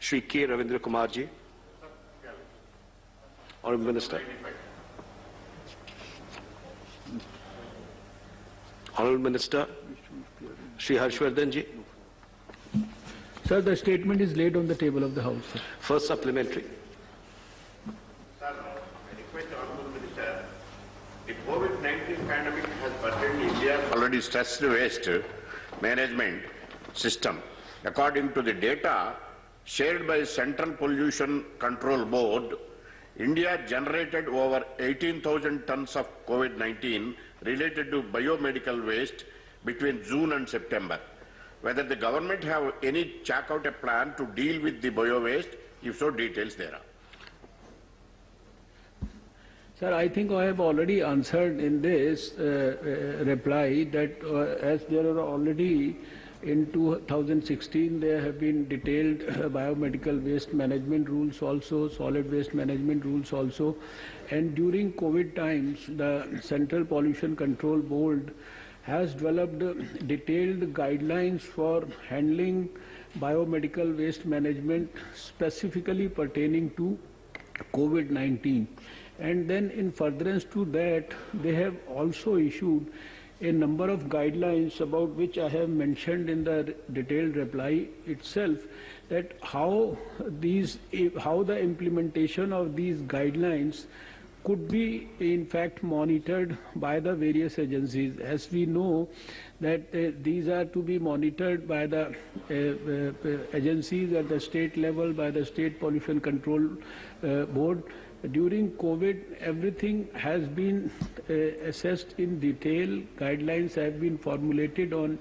Shri K. Ravindra Kumar ji. Honorable Minister. Honorable Minister, Shri Harshvardhan ji. Sir, the statement is laid on the table of the House, sir. First supplementary. Sir, I request the Honorable Minister, the COVID-19 pandemic has burdened India's already stressed waste management system. According to the data shared by Central Pollution Control Board, India generated over 18,000 tons of COVID-19 related to biomedical waste between June and September. Whether the government have any check out a plan to deal with the bio-waste, if so, details thereof. Sir, I think I have already answered in this reply that as there are already in 2016 there have been detailed biomedical waste management rules also, solid waste management rules also, and during COVID times the Central Pollution Control Board has developed detailed guidelines for handling biomedical waste management specifically pertaining to COVID-19. And then in furtherance to that, they have also issued a number of guidelines about which I have mentioned in the detailed reply itself, that how the implementation of these guidelines could be in fact monitored by the various agencies. As we know that these are to be monitored by the agencies at the state level, by the State Pollution Control Board. During COVID, everything has been assessed in detail. Guidelines have been formulated on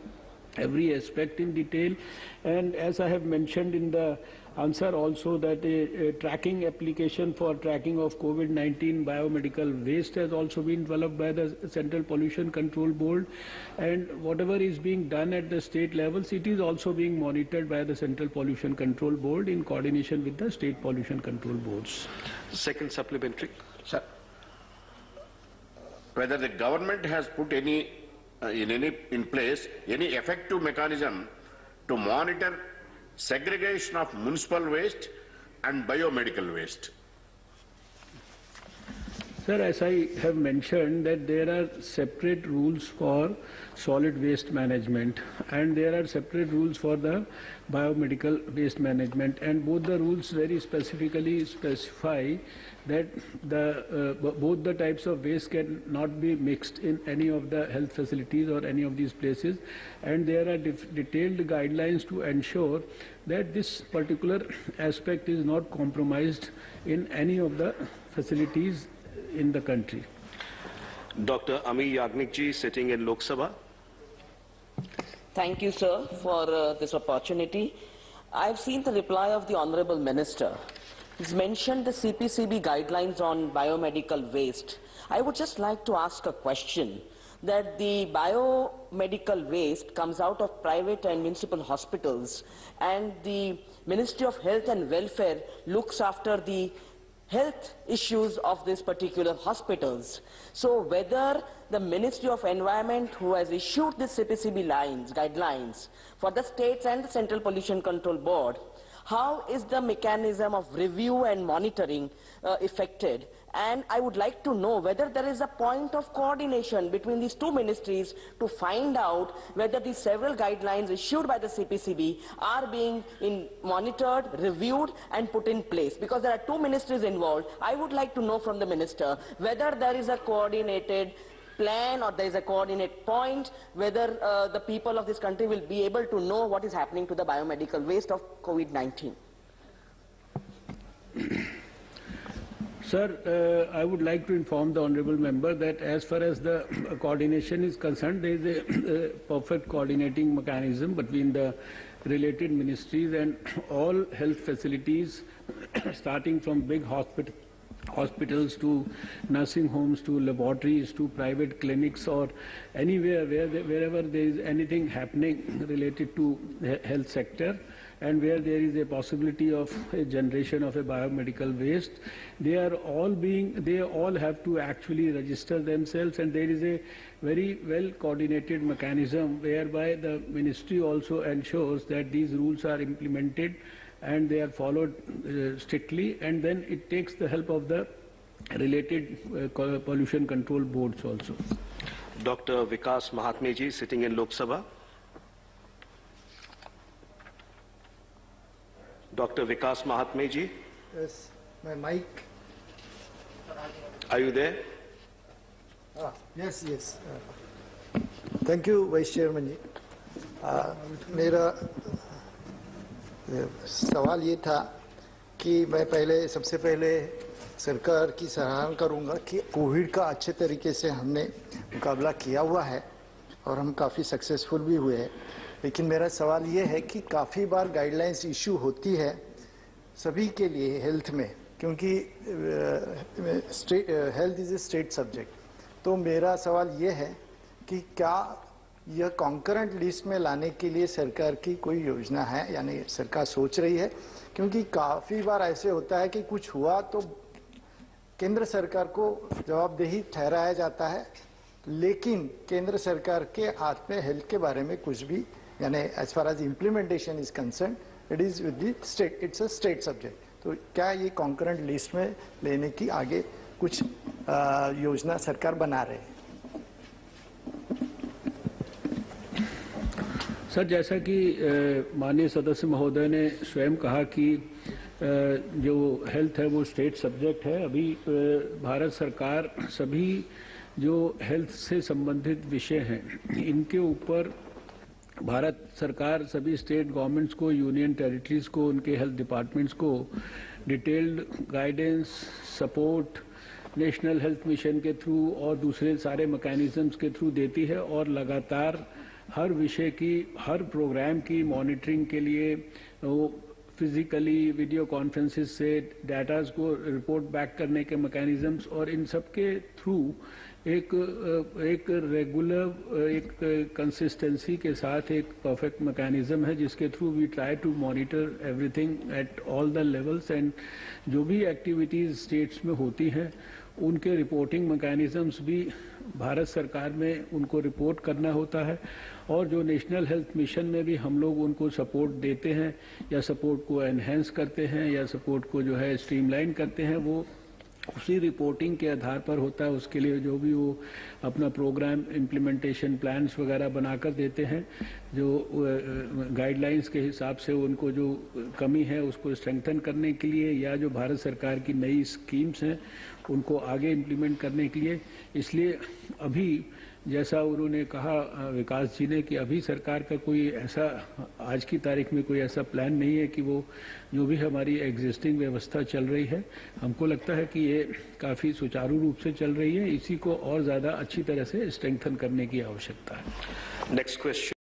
every aspect in detail. And as I have mentioned in the answer also, that a tracking application for tracking of COVID-19 biomedical waste has also been developed by the Central Pollution Control Board, and whatever is being done at the state levels, it is also being monitored by the Central Pollution Control Board in coordination with the state pollution control boards. Second supplementary. Sir, whether the government has put in place any effective mechanism to monitor segregation of municipal waste and biomedical waste. Sir, as I have mentioned that there are separate rules for solid waste management and there are separate rules for the biomedical waste management, and both the rules very specifically specify that both the types of waste can not be mixed in any of the health facilities or any of these places, and there are detailed guidelines to ensure that this particular aspect is not compromised in any of the facilities in the country. Dr. Ami Yagnik ji, sitting in Lok Sabha. Thank you, sir, for this opportunity. I've seen the reply of the Honorable Minister. He's mentioned the CPCB guidelines on biomedical waste. I would just like to ask a question, that the biomedical waste comes out of private and municipal hospitals, and the Ministry of Health and Welfare looks after the health issues of these particular hospitals. So whether the Ministry of Environment, who has issued the CPCB guidelines for the states and the Central Pollution Control Board, how is the mechanism of review and monitoring effected? And I would like to know whether there is a point of coordination between these two ministries to find out whether these several guidelines issued by the CPCB are being monitored, reviewed and put in place. Because there are two ministries involved, I would like to know from the minister whether there is a coordinated plan or there is a coordinate point, whether the people of this country will be able to know what is happening to the biomedical waste of COVID-19. Sir, I would like to inform the Honourable Member that as far as the coordination is concerned, there is a perfect coordinating mechanism between the related ministries and all health facilities, starting from big hospitals to nursing homes to laboratories to private clinics or anywhere wherever there is anything happening related to the health sector, and where there is a possibility of a generation of a biomedical waste, they all have to actually register themselves, and there is a very well coordinated mechanism whereby the ministry also ensures that these rules are implemented and they are followed strictly, and then it takes the help of the related pollution control boards also. Dr. Vikas Mahatme ji, sitting in Lok Sabha. Dr. Vikas Mahatme ji. Yes, my mic. Are you there? Yes, yes. Thank you, Vice Chairman जी. मेरा सवाल ये था कि मैं सबसे पहले सरकार की सराहना करूंगा कि कोविड का अच्छे तरीके से हमने मुकाबला किया हुआ है और हम काफ़ी सक्सेसफुल भी हुए हैं। लेकिन मेरा सवाल ये है कि काफ़ी बार गाइडलाइंस इशू होती है सभी के लिए हेल्थ में, क्योंकि health is a state subject. तो मेरा सवाल ये है कि क्या यह कॉन्करेंट लिस्ट में लाने के लिए सरकार की कोई योजना है, यानी सरकार सोच रही है? क्योंकि काफ़ी बार ऐसे होता है कि कुछ हुआ तो केंद्र सरकार को जवाबदेही ठहराया जाता है, लेकिन केंद्र सरकार के हाथ में हेल्थ के बारे में कुछ भी, यानी as far as implementation is concern it is with the state, it's a state subject. तो क्या ये कॉन्करेंट लिस्ट में लेने की आगे कुछ योजना सरकार बना रहे है? सर, जैसा कि माननीय सदस्य महोदय ने स्वयं कहा कि जो हेल्थ है वो स्टेट सब्जेक्ट है। अभी भारत सरकार सभी जो हेल्थ से संबंधित विषय हैं इनके ऊपर भारत सरकार सभी स्टेट गवर्नमेंट्स को, यूनियन टेरिटरीज को, उनके हेल्थ डिपार्टमेंट्स को detailed guidance, support national health mission के थ्रू और दूसरे सारे मैकेनिज्म्स के थ्रू देती है और लगातार हर विषय की, हर प्रोग्राम की मॉनिटरिंग के लिए वो फिजिकली वीडियो कॉन्फ्रेंसेस से डाटाज को रिपोर्ट बैक करने के मैकेनिज्म्स और इन सब के थ्रू एक रेगुलर, एक कंसिस्टेंसी के साथ एक परफेक्ट मैकेनिज्म है जिसके through we try to monitor everything at all the levels. And जो भी एक्टिविटीज स्टेट्स में होती हैं उनके रिपोर्टिंग मैकेनिज्म्स भी भारत सरकार में उनको रिपोर्ट करना होता है, और जो नेशनल हेल्थ मिशन में भी हम लोग उनको सपोर्ट देते हैं या सपोर्ट को एनहेंस करते हैं या सपोर्ट को जो है स्ट्रीमलाइन करते हैं, वो उसी रिपोर्टिंग के आधार पर होता है। उसके लिए जो भी वो अपना प्रोग्राम इम्प्लीमेंटेशन प्लान्स वगैरह बनाकर देते हैं, जो गाइडलाइंस के हिसाब से उनको जो कमी है उसको स्ट्रेंथन करने के लिए या जो भारत सरकार की नई स्कीम्स हैं उनको आगे इम्प्लीमेंट करने के लिए। इसलिए अभी जैसा उन्होंने कहा विकास जी ने कि अभी सरकार का कोई ऐसा आज की तारीख में कोई ऐसा प्लान नहीं है कि वो जो भी हमारी एग्जिस्टिंग व्यवस्था चल रही है, हमको लगता है कि ये काफ़ी सुचारू रूप से चल रही है। इसी को और ज़्यादा अच्छी तरह से स्ट्रेंथन करने की आवश्यकता है। Next question.